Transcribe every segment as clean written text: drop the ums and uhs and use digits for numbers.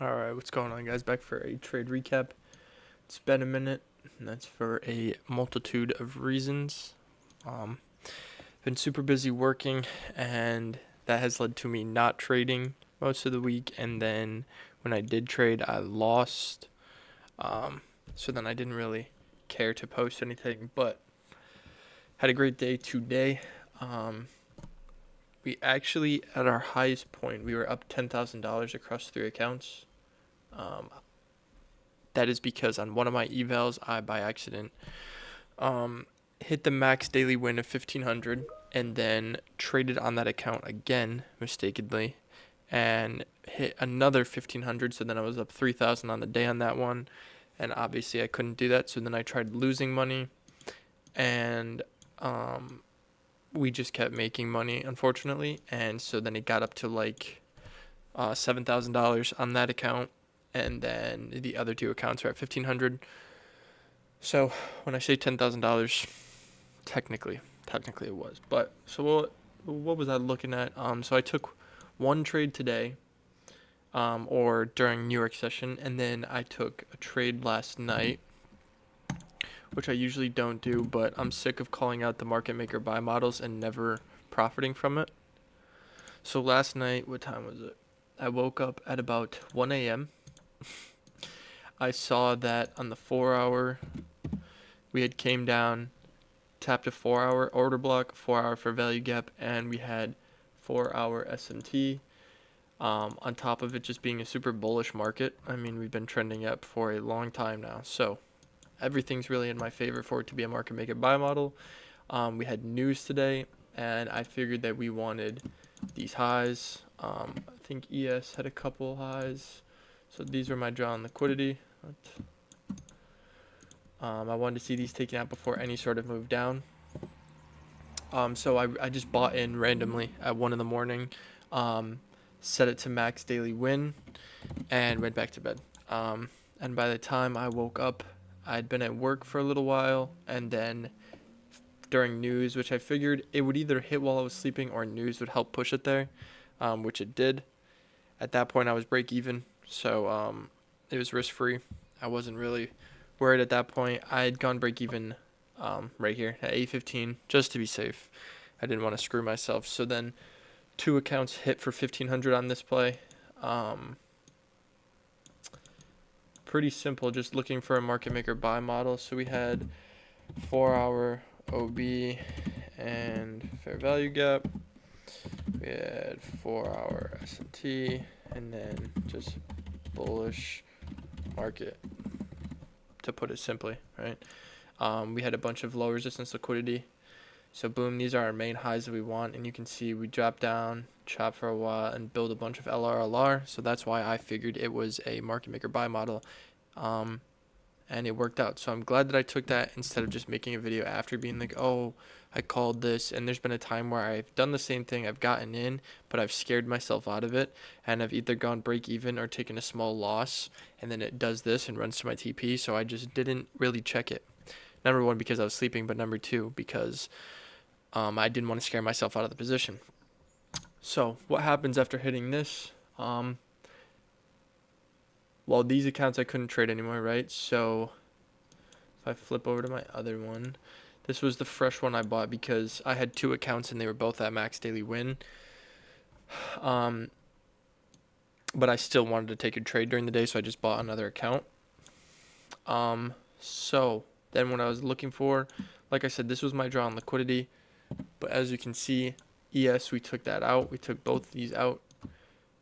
Alright, what's going on, guys? Back for a trade recap. It's been a minute, and that's for a multitude of reasons. Um, been super busy working, and that has led to me not trading most of the week. And then when I did trade, I lost. Um, so then I didn't really care to post anything, but had a great day today. Um, we actually, at our highest point, we were up $10,000 across 3 accounts. Um, that is because on one of my evals, I by accident um, hit the max daily win of 1500 and then traded on that account again mistakenly and hit another 1500. So then I was up 3000 on the day on that one. And obviously I couldn't do that. So then I tried losing money and um, we just kept making money, unfortunately. And so then it got up to like $7,000 on that account. And then the other two accounts are at 1500. So when I say $10,000, technically it was. But so what was I looking at? So I took one trade today, or during New York session, and then I took a trade last night, which I usually don't do, but I'm sick of calling out the market maker buy models and never profiting from it. So last night, what time was it? I woke up at about 1 a.m. I saw that on the 4 hour we had came down, tapped a 4 hour order block, 4 hour for value gap, and we had 4 hour SMT. On top of it just being a super bullish market. I mean, we've been trending up for a long time now, so everything's really in my favor for it to be a market make it buy model. We had news today, and I figured that we wanted these highs. I think ES had a couple highs, so these were my draw on liquidity. I wanted to see these taken out before any sort of move down. So I just bought in randomly at 1 in the morning, set it to max daily win, and went back to bed. And by the time I woke up, I'd been at work for a little while, and then during news, which I figured it would either hit while I was sleeping or news would help push it there, which it did. At that point, I was break even, so it was risk free. I wasn't really worried at that point. I had gone break even right here at 8:15 just to be safe. I didn't want to screw myself. So then two accounts hit for 1500 on this play. Um, Pretty simple, just looking for a market maker buy model. So we had 4 hour OB and fair value gap. We had 4 hour S&T and then just bullish market, to put it simply, right? We had a bunch of low resistance liquidity. So boom, these are our main highs that we want, and you can see we drop down, chop for a while, and build a bunch of LRLR. So that's why I figured it was a market maker buy model, um, and it worked out. So I'm glad that I took that instead of just making a video after being like, oh, I called this. And there's been a time where I've done the same thing, I've gotten in, but I've scared myself out of it, and I've either gone break even or taken a small loss, and then it does this and runs to my TP. So I just didn't really check it. Number one, because I was sleeping, but number two, because I didn't want to scare myself out of the position. So what happens after hitting this? Well, these accounts I couldn't trade anymore, right? So if I flip over to my other one, this was the fresh one I bought because I had two accounts and they were both at max daily win. Um, but I still wanted to take a trade during the day, so I just bought another account. So then what I was looking for, like I said, this was my draw on liquidity. But as you can see, ES, we took that out. We took both these out,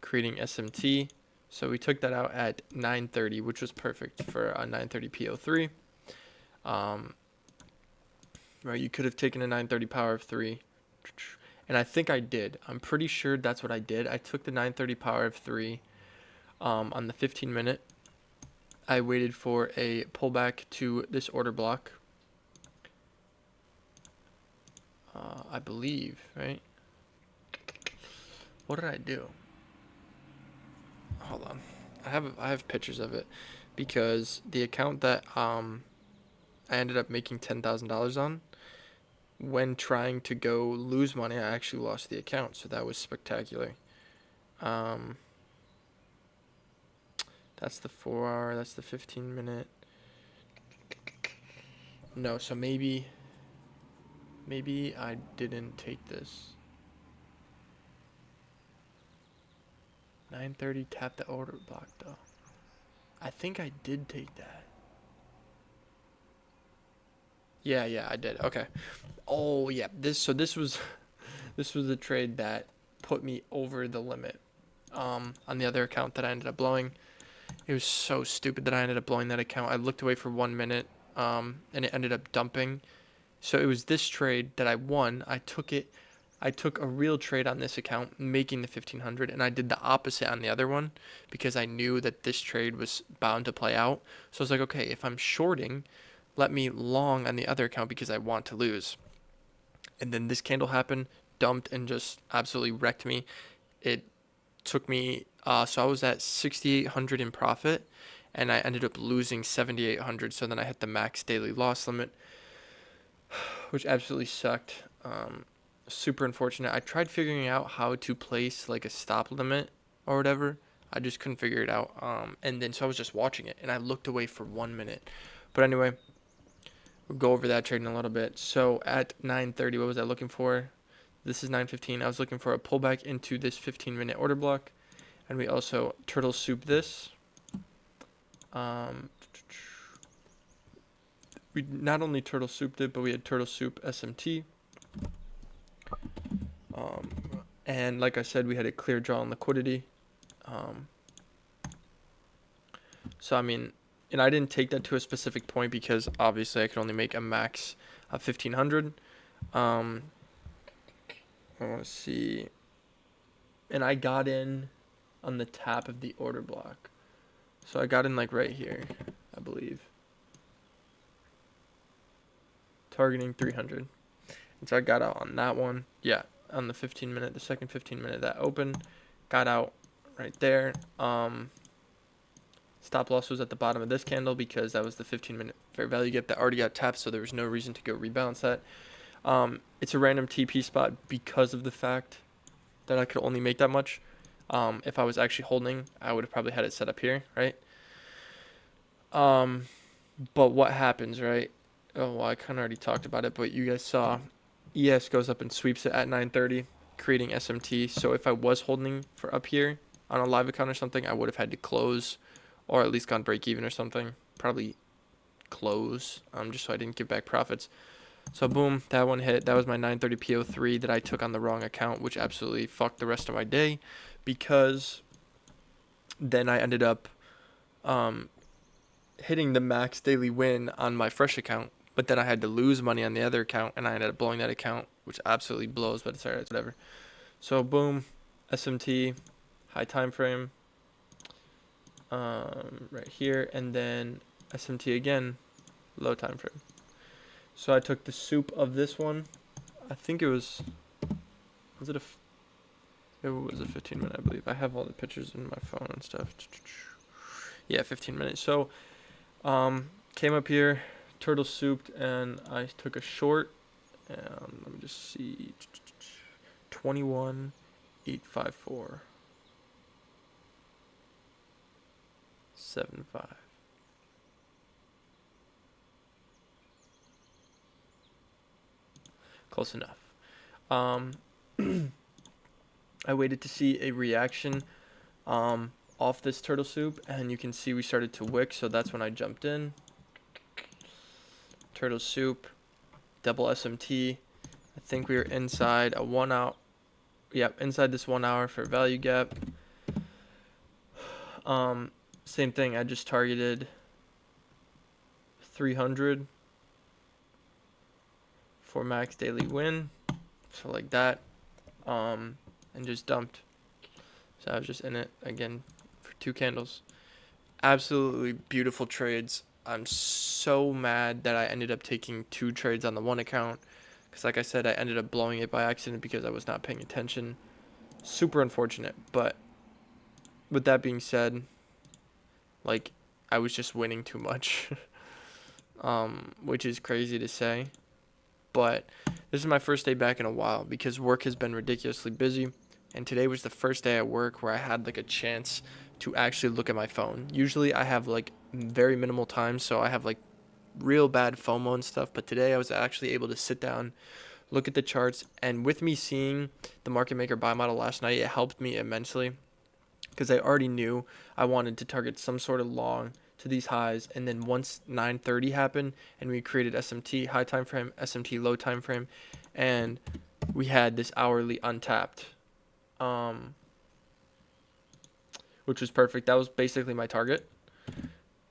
creating SMT. So we took that out at 9:30, which was perfect for a 9:30 PO3. Right, you could have taken a 9:30 power of 3. And I think I did. I'm pretty sure that's what I did. I took the 9:30 power of 3 on the 15 minute. I waited for a pullback to this order block. I believe, right? What did I do? Hold on. I have pictures of it because the account that I ended up making $10,000 on, when trying to go lose money, I actually lost the account, so that was spectacular. Um, That's the 4 hour. That's the 15 minute. No, so maybe I didn't take this. 9:30 tap the order block though. I think I did take that. Yeah, I did. Okay. Oh yeah, this was this was the trade that put me over the limit. On the other account that I ended up blowing. It was so stupid that I ended up blowing that account. I looked away for 1 minute, and it ended up dumping. So it was this trade that I won. I took it. I took a real trade on this account, making the 1500, and I did the opposite on the other one because I knew that this trade was bound to play out. So I was like, okay, if I'm shorting, let me long on the other account because I want to lose. And then this candle happened, dumped, and just absolutely wrecked me. It took me, so I was at 6,800 in profit, and I ended up losing 7,800. So then I hit the max daily loss limit, which absolutely sucked. Super unfortunate. I tried figuring out how to place like a stop limit or whatever. I just couldn't figure it out. And then so I was just watching it, and I looked away for 1 minute. But anyway, we'll go over that trade in a little bit. So at 9:30, what was I looking for? This is 9:15. I was looking for a pullback into this 15-minute order block, and we also turtle soup this. We not only turtle souped it, but we had turtle soup SMT. And like I said, we had a clear draw on liquidity. So I mean, and I didn't take that to a specific point because obviously I could only make a max of 1500. I want to see, and I got in on the tap of the order block. So I got in like right here, I believe. Targeting 300. And so I got out on that one. Yeah, on the 15 minute, the second 15 minute that opened. Got out right there. Stop loss was at the bottom of this candle because that was the 15-minute fair value gap that already got tapped, so there was no reason to go rebalance that. It's a random TP spot because of the fact that I could only make that much. If I was actually holding, I would have probably had it set up here, right? But what happens, right? Oh, well, I kind of already talked about it, but you guys saw ES goes up and sweeps it at 9:30, creating SMT. So if I was holding for up here on a live account or something, I would have had to close or at least gone break even or something. Probably close, just so I didn't give back profits. So boom, that one hit. That was my 9:30 PO3 that I took on the wrong account, which absolutely fucked the rest of my day because then I ended up hitting the max daily win on my fresh account, but then I had to lose money on the other account, and I ended up blowing that account, which absolutely blows, but it's alright, it's whatever. So boom, SMT, high time frame, right here, and then SMT again, low time frame. So I took the soup of this one. I think it was it it was a 15-minute, I believe. I have all the pictures in my phone and stuff. Yeah, 15 minutes. So came up here, turtle souped, and I took a short. And let me just see, 21,854.75. Close enough. I waited to see a reaction off this turtle soup, and you can see we started to wick, so that's when I jumped in. Turtle soup, double SMT. I think we were inside a 1 hour. Yep, inside this 1 hour for value gap. Same thing. I just targeted 300 for max daily win, so like that, and just dumped. So I was just in it again for 2 candles. Absolutely beautiful trades. I'm so mad that I ended up taking 2 trades on the one account because, like I said, I ended up blowing it by accident because I was not paying attention. Super unfortunate, but with that being said, like, I was just winning too much, which is crazy to say. But this is my first day back in a while because work has been ridiculously busy. And today was the first day at work where I had like a chance to actually look at my phone. Usually I have like very minimal time, so I have like real bad FOMO and stuff. But today I was actually able to sit down, look at the charts, and with me seeing the market maker buy model last night, it helped me immensely because I already knew I wanted to target some sort of long to these highs, and then once 9:30 happened and we created SMT high time frame, SMT low time frame, and we had this hourly untapped, um, which was perfect. That was basically my target,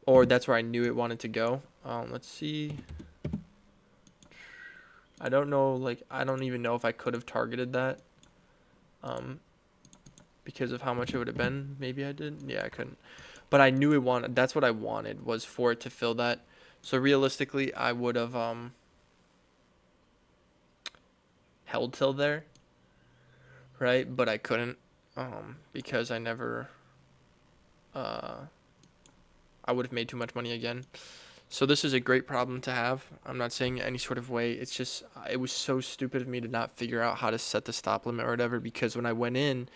or that's where I knew it wanted to go. Let's see. I don't know, like I don't even know if I could have targeted that, um, because of how much it would have been. Maybe I did. Yeah, I couldn't. But I knew it wanted. That's what I wanted, was for it to fill that. So realistically, I would have held till there, right? But I couldn't, because I never uh I would have made too much money again. So this is a great problem to have. I'm not saying any sort of way. It's just it was so stupid of me to not figure out how to set the stop limit or whatever, because when I went in,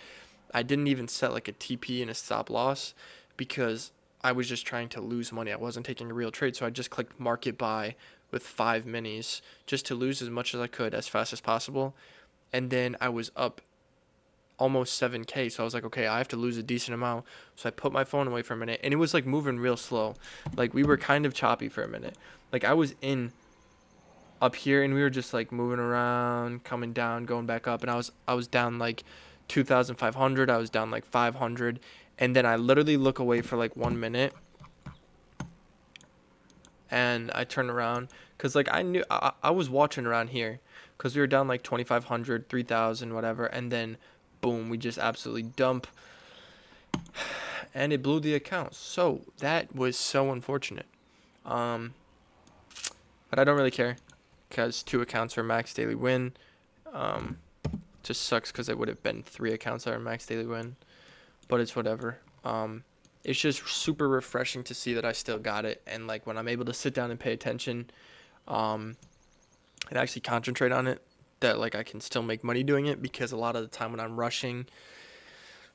I didn't even set like a TP and a stop loss because I was just trying to lose money. I wasn't taking a real trade, so I just clicked market buy with 5 minis just to lose as much as I could as fast as possible. And then I was up almost 7K, so I was like, okay, I have to lose a decent amount. So I put my phone away for a minute, and it was like moving real slow. Like we were kind of choppy for a minute. Like I was in up here and we were just like moving around, coming down, going back up, and I was down like 2,500. I was down like 500, and then I literally look away for like 1 minute, and I turn around because like I knew I was watching around here because we were down like 2,500, 3,000, whatever, and then boom, we just absolutely dump, and it blew the account. So that was so unfortunate. Um, but I don't really care because 2 accounts are max daily win. Um, just sucks because it would have been 3 accounts that are max daily win, but it's whatever. It's just super refreshing to see that I still got it, and like when I'm able to sit down and pay attention, um, and actually concentrate on it, that like I can still make money doing it, because a lot of the time when I'm rushing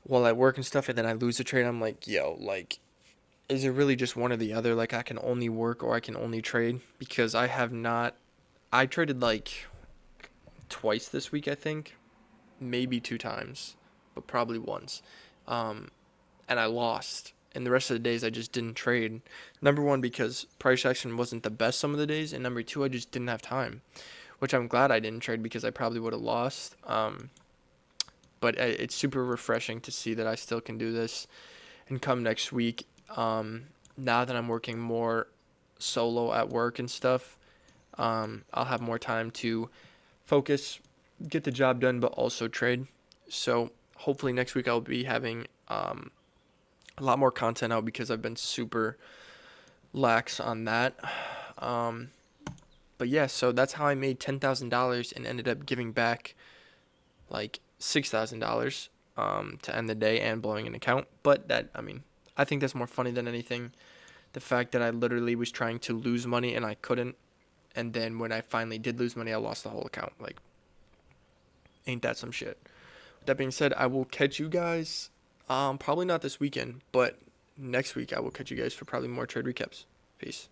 while I work and stuff and then I lose a trade, I'm like, yo, like, is it really just one or the other? Like I can only work or I can only trade, because I have not. I traded like twice this week, I think, maybe 2 times, but probably once. Um, and I lost. And the rest of the days I just didn't trade. Number one, because price action wasn't the best some of the days, and number two, I just didn't have time, which I'm glad I didn't trade because I probably would have lost. But it's super refreshing to see that I still can do this. And come next week, now that I'm working more solo at work and stuff, I'll have more time to focus, get the job done, but also trade. So hopefully next week I'll be having a lot more content out because I've been super lax on that. Um, but yeah, so that's how I made $10,000 and ended up giving back like $6,000 to end the day and blowing an account. But that, I mean, I think that's more funny than anything. The fact that I literally was trying to lose money and I couldn't. And then when I finally did lose money, I lost the whole account. Like, ain't that some shit? With that being said, I will catch you guys, probably not this weekend, but next week I will catch you guys for probably more trade recaps. Peace.